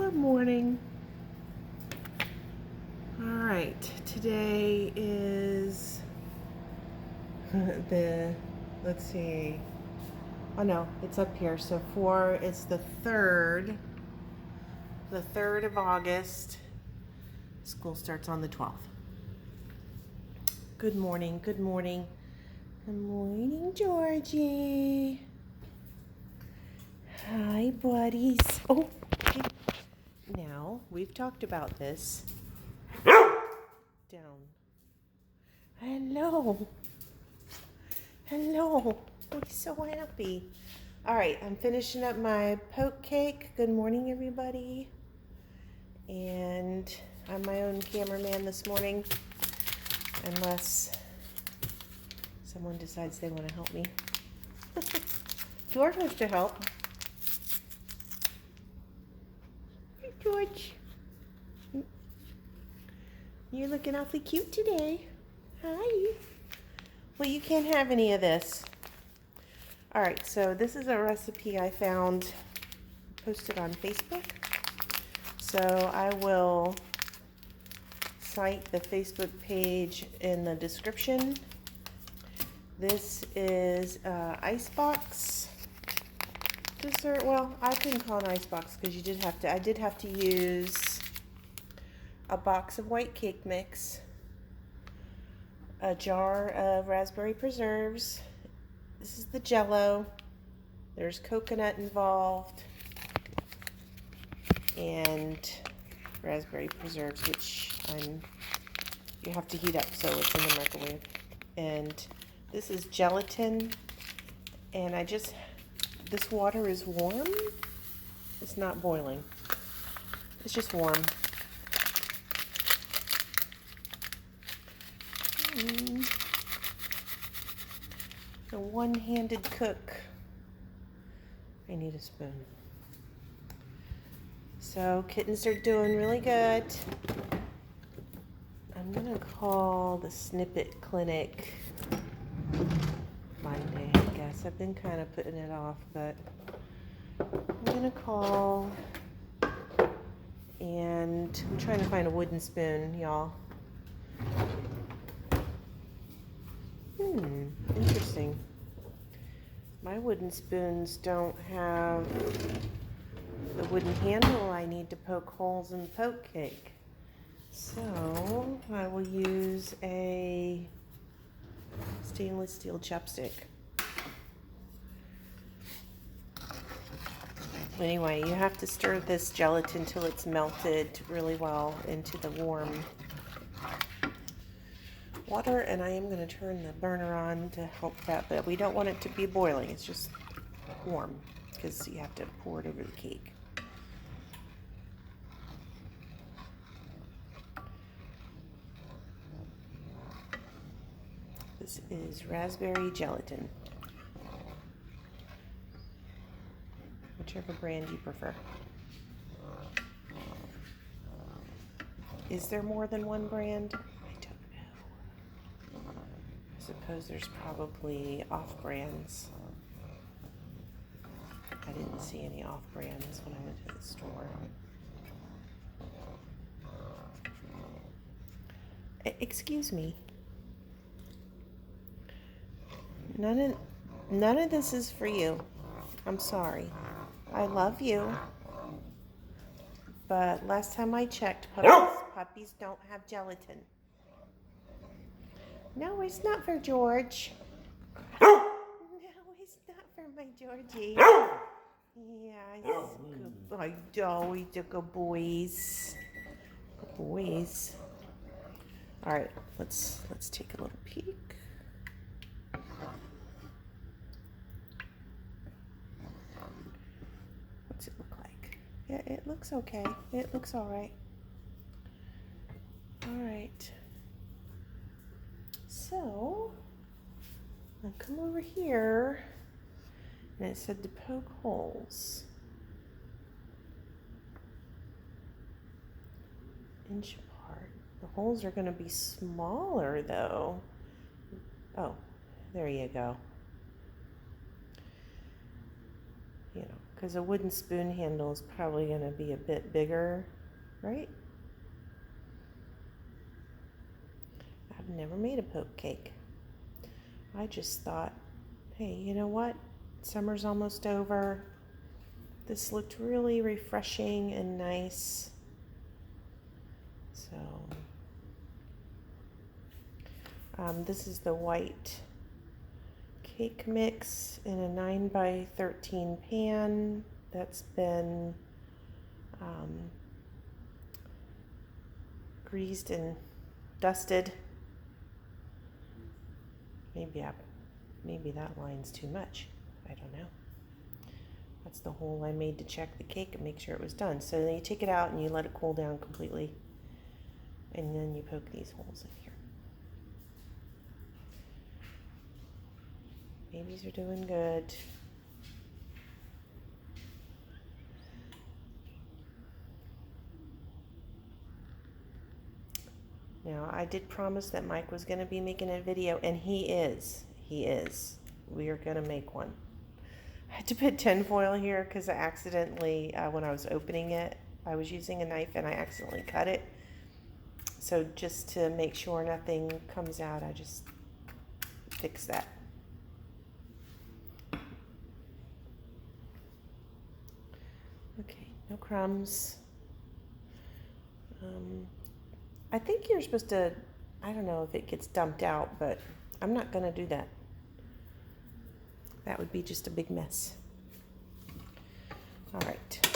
Good morning. All right, today is let's see. Oh no, it's up here. So it's the 3rd of August. School starts on the 12th. Good morning, good morning. Good morning, Georgie. Hi, buddies. Oh, okay. Now, we've talked about this. Down. Hello. Oh, he's so happy. All right, I'm finishing up my poke cake. Good morning, everybody. And I'm my own cameraman this morning, unless someone decides they want to help me. George wants to help. Hey, George. You're looking awfully cute today. Hi. Well, you can't have any of this. All right, so this is a recipe I found posted on Facebook. So I will cite the Facebook page in the description. This is icebox dessert. Well, I couldn't call it an icebox because I did have to use a box of white cake mix, a jar of raspberry preserves. This is the Jell-O. There's coconut involved and raspberry preserves, which you have to heat up, so it's in the microwave. And this is gelatin, and this water is warm. It's not boiling. It's just warm. A one-handed cook. I need a spoon. So kittens are doing really good. I'm gonna call the Snippet Clinic Monday, I guess. I've been kind of putting it off, but I'm gonna call, and I'm trying to find a wooden spoon, y'all. Interesting. My wooden spoons don't have the wooden handle I need to poke holes in the poke cake. So I will use a stainless steel chopstick. Anyway, you have to stir this gelatin till it's melted really well into the warm water, and I am going to turn the burner on to help that, but we don't want it to be boiling. It's just warm because you have to pour it over the cake. This is raspberry gelatin, whichever brand you prefer. Is there more than one brand? I suppose there's probably off-brands. I didn't see any off-brands when I went to the store. Excuse me. None of this is for you. I'm sorry. I love you. But last time I checked, puppies don't have gelatin. No, it's not for George. No, it's not for my Georgie. Yeah, it's good. I know, he's a good boys. Good boys. All right, let's take a little peek. What's it look like? Yeah, it looks okay. It looks all right. All right. So, I'll come over here, and it said to poke holes. Inch apart. The holes are going to be smaller, though. Oh, there you go. You know, because a wooden spoon handle is probably going to be a bit bigger, right? I've never made a poke cake. I just thought, hey, you know what? Summer's almost over. This looked really refreshing and nice. So, this is the white cake mix in a 9x13 pan that's been greased and dusted. Maybe that line's too much. I don't know. That's the hole I made to check the cake and make sure it was done. So then you take it out and you let it cool down completely. And then you poke these holes in here. Babies are doing good. Now, I did promise that Mike was going to be making a video, and he is. He is. We are going to make one. I had to put tinfoil here because I accidentally, when I was opening it, I was using a knife and I accidentally cut it. So just to make sure nothing comes out, I just fix that. Okay, no crumbs. I think you're supposed to, I don't know if it gets dumped out, but I'm not going to do that. That would be just a big mess. All right.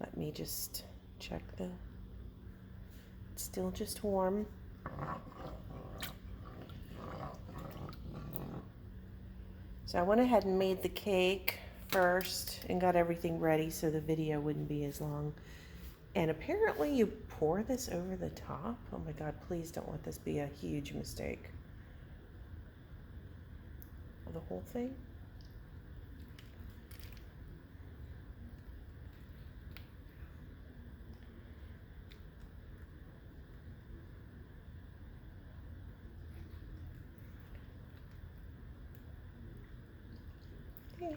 Let me just check it's still just warm. So I went ahead and made the cake first and got everything ready so the video wouldn't be as long. And apparently you pour this over the top. Oh my God, please don't let this be a huge mistake. The whole thing. Okay.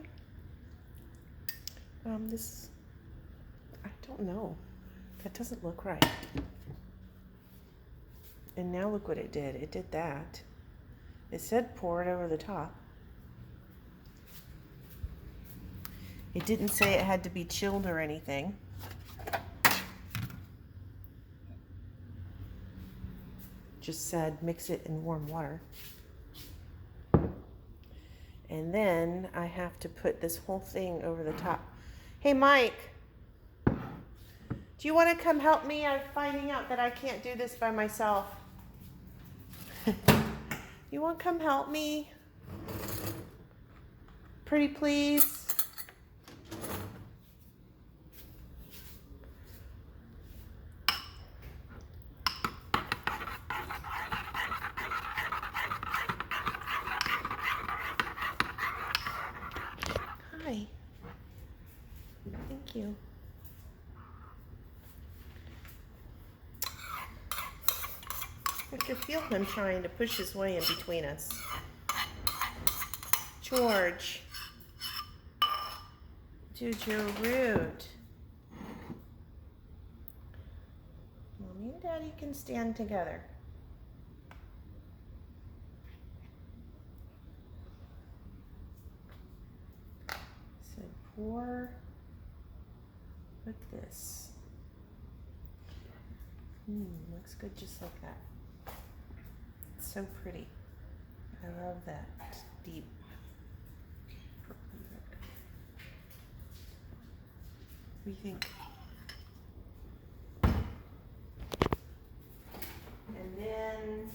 I don't know. That doesn't look right. And now look what it did. It did that. It said pour it over the top. It didn't say it had to be chilled or anything. Just said mix it in warm water. And then I have to put this whole thing over the top. Hey, Mike, do you want to come help me? I'm finding out that I can't do this by myself. You want to come help me? Pretty please. Hi. Thank you. I could feel him trying to push his way in between us. George. Dude, you're rude. Mommy and Daddy can stand together. So pour with this. Looks good just like that. It's so pretty. I love that deep purple red. What do you think? And then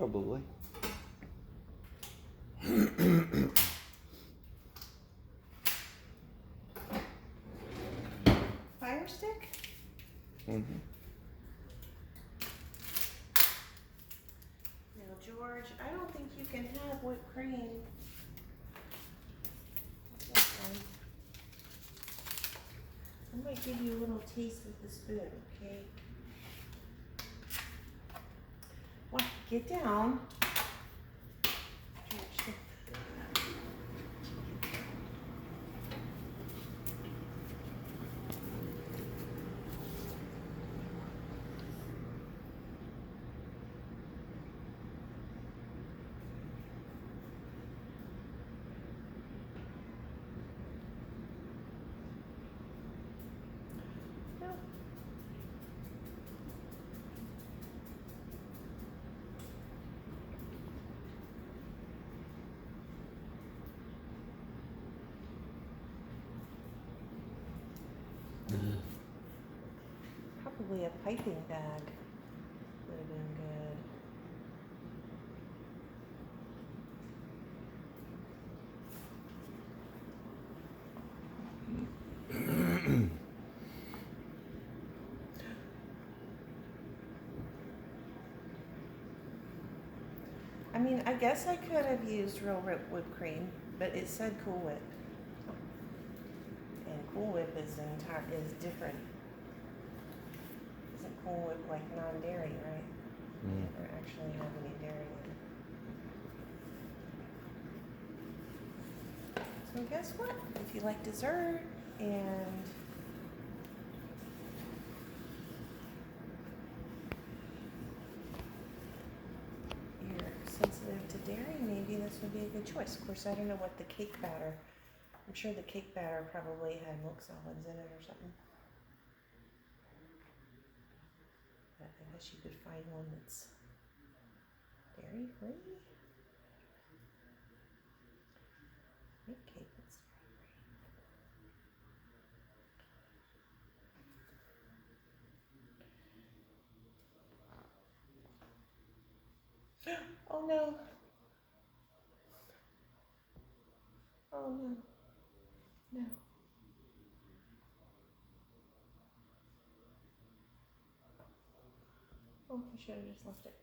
Probably. Fire stick? Mm-hmm. Now, George, I don't think you can have whipped cream. I might give you a little taste with the spoon, okay? Well, get down. George, no. Probably a piping bag would have been good. I mean, I guess I could have used real whipped cream, but it said Cool Whip. And Cool Whip is different. Isn't Cool Whip like non-dairy, right? Or actually have any dairy in it. So guess what? If you like dessert and you're sensitive to dairy, maybe this would be a good choice. Of course, I don't know what the cake batter. I'm sure the cake batter probably had milk solids in it or something. But I guess you could find one that's dairy free. Make cake that's dairy free. Oh no. Oh no. No. Oh, I should have just left it.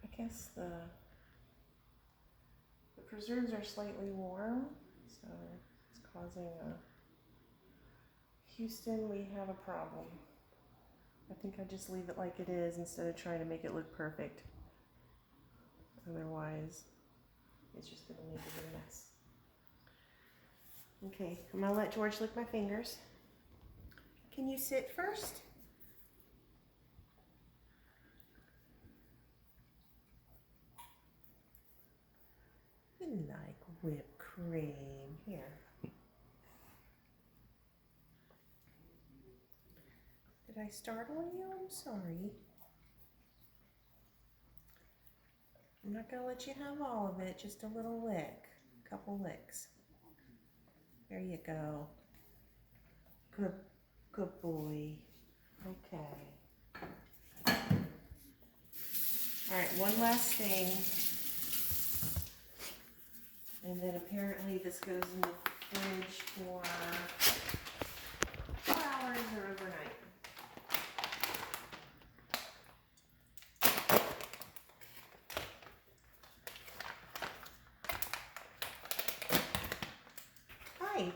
I guess the preserves are slightly warm, so it's causing a Houston, we have a problem. I think I just leave it like it is instead of trying to make it look perfect. Otherwise, it's just gonna make it a mess. Okay, I'm gonna let George lick my fingers. Can you sit first? You like whipped cream. Here. Did I startle you? I'm sorry. I'm not gonna let you have all of it, just a little lick. A couple licks. There you go. Good boy. Okay. All right, one last thing. And then apparently this goes in the fridge for 4 hours or overnight. Hi,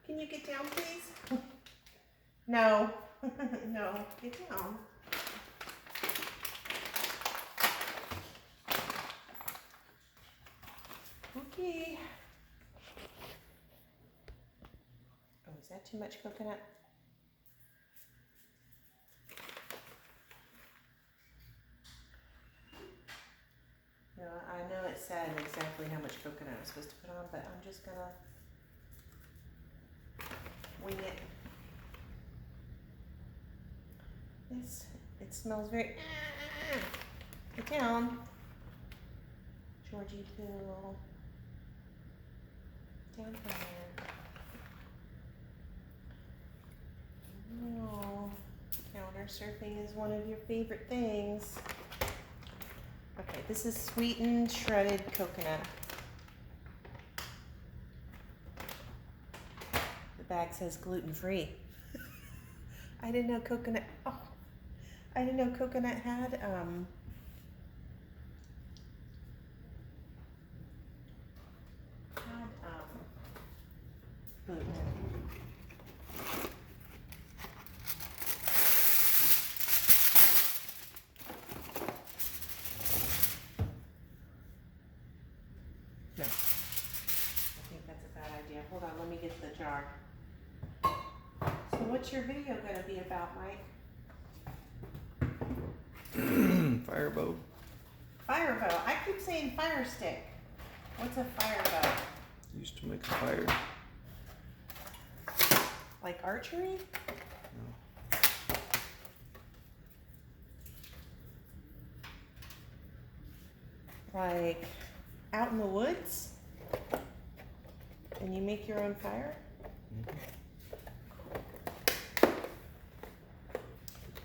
can you get down, please? No, no, get down. Okay. Oh, is that too much coconut? I know it said exactly how much coconut I was supposed to put on, but I'm just gonna wing it. It smells very. Get down, Georgie Poo. Down from there. Oh, counter surfing is one of your favorite things. Okay, this is sweetened shredded coconut. The bag says gluten-free. I didn't know coconut. Oh, I didn't know coconut had gluten. No, I think that's a bad idea. Hold on, let me get the jar. So what's your video going to be about, Mike? Firebow. Firebow. I keep saying fire stick. What's a firebow? Used to make a fire. Like archery? No. Like out in the woods? And you make your own fire? Mm-hmm.